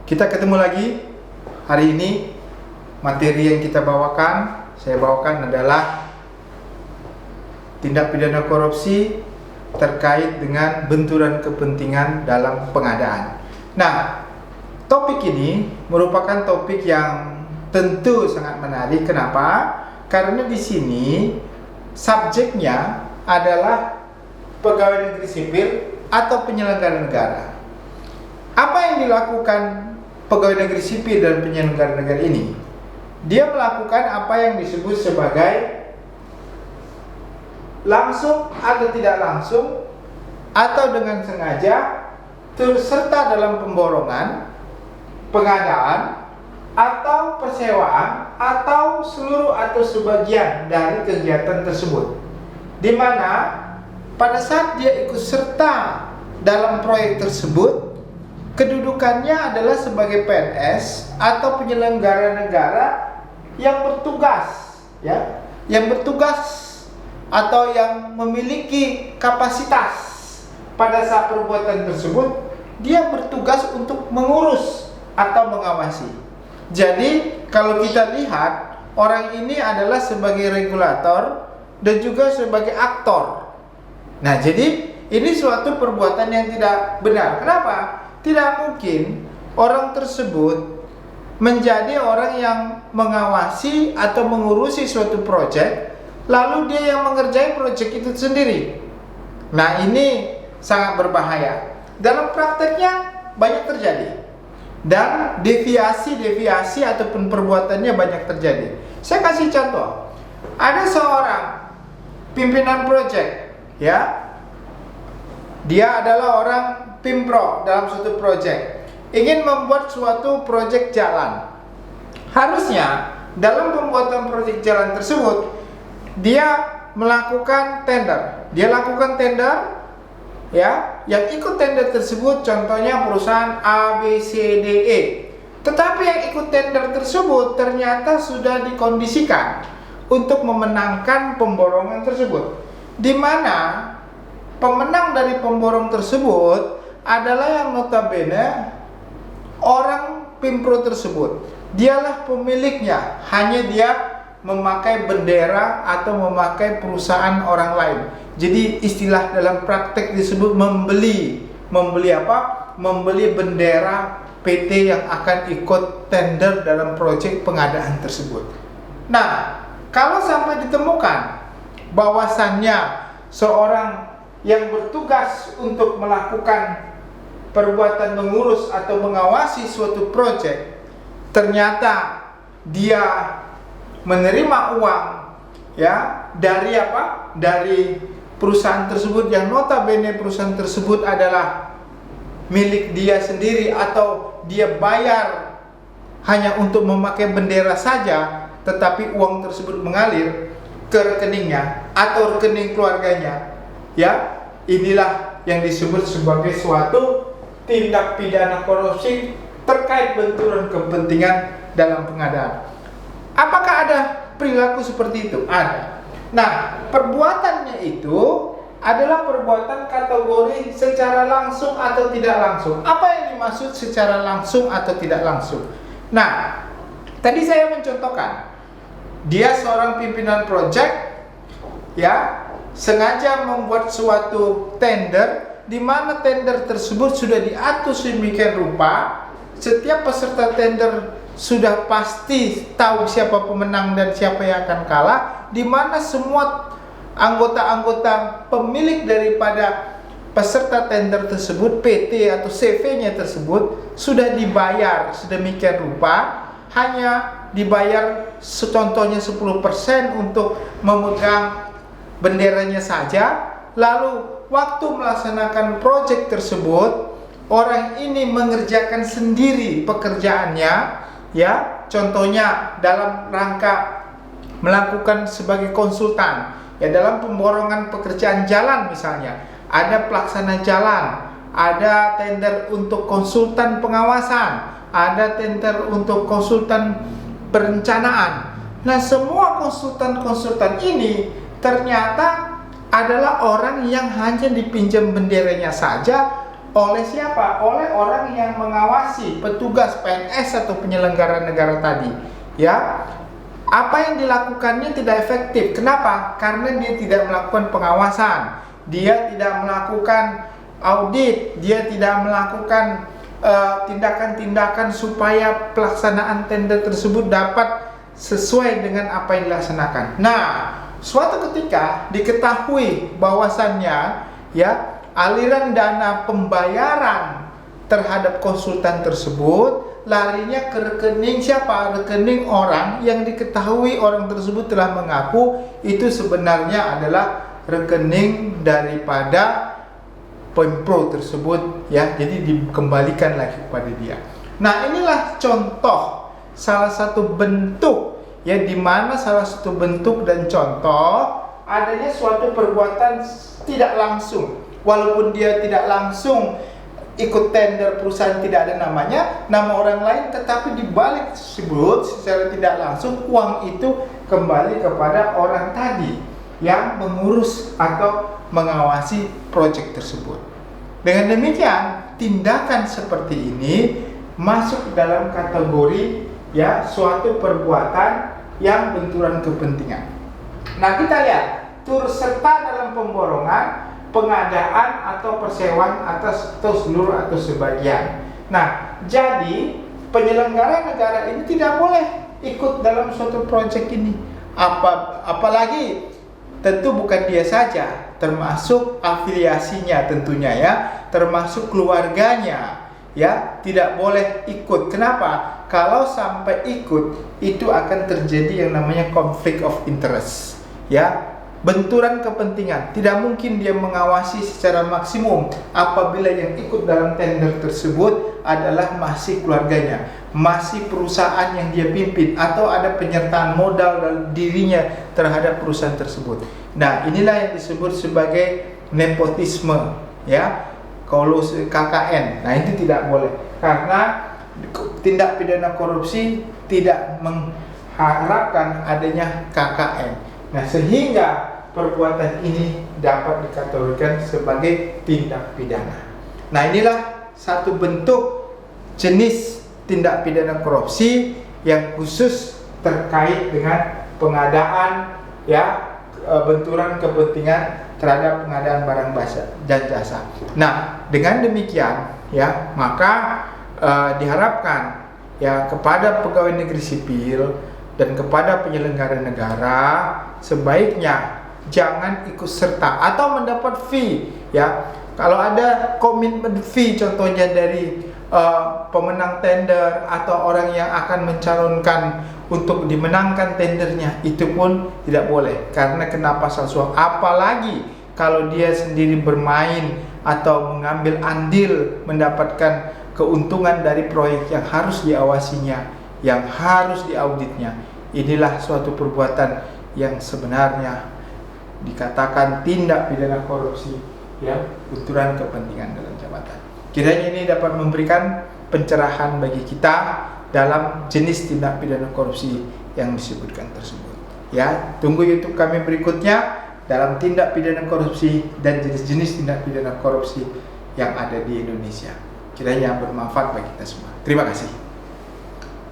Kita ketemu lagi hari ini. Materi yang saya bawakan adalah tindak pidana korupsi terkait dengan benturan kepentingan dalam pengadaan. Nah, topik ini merupakan topik yang tentu sangat menarik. Kenapa? Karena di sini subjeknya adalah pegawai negeri sipil atau penyelenggara negara. Apa yang dilakukan pegawai negeri sipil dan penyelenggara negara ini? Dia melakukan apa yang disebut sebagai langsung atau tidak langsung atau dengan sengaja turut serta dalam pemborongan, pengadaan, atau persewaan atau seluruh atau sebagian dari kegiatan tersebut, di mana pada saat dia ikut serta dalam proyek tersebut, kedudukannya adalah sebagai PNS atau penyelenggara negara yang bertugas, atau yang memiliki kapasitas. Pada saat perbuatan tersebut, dia bertugas untuk mengurus atau mengawasi. Jadi, kalau kita lihat, orang ini adalah sebagai regulator dan juga sebagai aktor. Nah, jadi ini suatu perbuatan yang tidak benar. Kenapa? Tidak mungkin orang tersebut menjadi orang yang mengawasi atau mengurusi suatu proyek, lalu dia yang mengerjakan proyek itu sendiri. Nah, ini sangat berbahaya. Dalam prakteknya banyak terjadi, dan deviasi ataupun perbuatannya banyak terjadi. Saya kasih contoh. Ada seorang pimpinan proyek, dia adalah orang pimpro dalam suatu proyek, ingin membuat suatu proyek jalan. Harusnya dalam pembuatan proyek jalan tersebut dia melakukan tender. Yang ikut tender tersebut contohnya perusahaan A, B, C, D, E. Tetapi yang ikut tender tersebut ternyata sudah dikondisikan untuk memenangkan pemborongan tersebut, di mana pemenang dari pemborong tersebut adalah yang notabene orang pimpro tersebut. Dialah pemiliknya, hanya dia memakai bendera atau memakai perusahaan orang lain. Jadi istilah dalam praktek disebut membeli apa? Membeli bendera PT yang akan ikut tender dalam proyek pengadaan tersebut. Nah, kalau sampai ditemukan bahwasannya seorang yang bertugas untuk melakukan perbuatan mengurus atau mengawasi suatu proyek, ternyata dia menerima uang dari perusahaan tersebut, yang notabene perusahaan tersebut adalah milik dia sendiri, atau dia bayar hanya untuk memakai bendera saja, tetapi uang tersebut mengalir ke rekeningnya atau rekening keluarganya. Inilah yang disebut sebagai suatu tindak pidana korupsi terkait benturan kepentingan dalam pengadaan. Apakah ada perilaku seperti itu? Ada. Nah, perbuatannya itu adalah perbuatan kategori secara langsung atau tidak langsung. Apa yang dimaksud secara langsung atau tidak langsung? Nah, tadi saya mencontohkan, dia seorang pimpinan proyek, sengaja membuat suatu tender, di mana tender tersebut sudah diatur sedemikian rupa, setiap peserta tender sudah pasti tahu siapa pemenang dan siapa yang akan kalah, di mana semua anggota-anggota pemilik daripada peserta tender tersebut, PT atau CV-nya tersebut, sudah dibayar sedemikian rupa, hanya dibayar contohnya 10% untuk memegang benderanya saja. Lalu waktu melaksanakan proyek tersebut, orang ini mengerjakan sendiri pekerjaannya, contohnya dalam rangka melakukan sebagai konsultan, dalam pemborongan pekerjaan jalan misalnya, ada pelaksana jalan, ada tender untuk konsultan pengawasan, ada tender untuk konsultan perencanaan. Nah, semua konsultan-konsultan ini ternyata adalah orang yang hanya dipinjam benderanya saja, oleh siapa? Oleh orang yang mengawasi, petugas PNS atau penyelenggara negara tadi. Ya, apa yang dilakukannya tidak efektif. Kenapa? Karena dia tidak melakukan pengawasan, dia tidak melakukan audit, dia tidak melakukan tindakan-tindakan supaya pelaksanaan tender tersebut dapat sesuai dengan apa yang dilaksanakan. Nah, suatu ketika diketahui bahwasannya ya aliran dana pembayaran terhadap konsultan tersebut larinya ke rekening siapa? Rekening orang yang diketahui orang tersebut telah mengaku itu sebenarnya adalah rekening daripada Pemprov tersebut ya, jadi dikembalikan lagi kepada dia. Nah, inilah contoh salah satu bentuk ya, di mana salah satu bentuk dan contoh adanya suatu perbuatan tidak langsung, walaupun dia tidak langsung ikut tender perusahaan, tidak ada namanya, nama orang lain, tetapi di balik tersebut secara tidak langsung uang itu kembali kepada orang tadi yang mengurus atau mengawasi proyek tersebut. Dengan demikian, tindakan seperti ini masuk dalam kategori ya suatu perbuatan yang benturan kepentingan. Nah, kita lihat turut serta dalam pemborongan, pengadaan atau persewaan atas atau seluruh atau sebagian. Nah, jadi penyelenggara negara ini tidak boleh ikut dalam suatu proyek ini. Apalagi tentu bukan dia saja, termasuk afiliasinya tentunya ya, termasuk keluarganya ya, tidak boleh ikut. Kenapa? Kalau sampai ikut itu akan terjadi yang namanya conflict of interest ya, benturan kepentingan. Tidak mungkin dia mengawasi secara maksimum apabila yang ikut dalam tender tersebut adalah masih keluarganya, masih perusahaan yang dia pimpin, atau ada penyertaan modal dalam dirinya terhadap perusahaan tersebut. Nah, inilah yang disebut sebagai nepotisme ya, kalau KKN. Nah, itu tidak boleh, karena tindak pidana korupsi tidak mengharapkan adanya KKN. Nah, sehingga perbuatan ini dapat dikategorikan sebagai tindak pidana. Nah, inilah satu bentuk jenis tindak pidana korupsi yang khusus terkait dengan pengadaan ya, benturan kepentingan terhadap pengadaan barang dan jasa. Nah, dengan demikian ya, maka diharapkan ya kepada pegawai negeri sipil dan kepada penyelenggara negara sebaiknya jangan ikut serta atau mendapat fee ya. Kalau ada komitmen fee contohnya dari pemenang tender atau orang yang akan mencalonkan untuk dimenangkan tendernya, itu pun tidak boleh karena kena pasal suap. Apalagi kalau dia sendiri bermain atau mengambil andil mendapatkan keuntungan dari proyek yang harus diawasinya, yang harus diauditnya. Inilah suatu perbuatan yang sebenarnya dikatakan tindak pidana korupsi ya, benturan kepentingan dalam jabatan. Kiranya ini dapat memberikan pencerahan bagi kita dalam jenis tindak pidana korupsi yang disebutkan tersebut. Ya, tunggu YouTube kami berikutnya dalam tindak pidana korupsi dan jenis-jenis tindak pidana korupsi yang ada di Indonesia. Kiranya bermanfaat bagi kita semua. Terima kasih.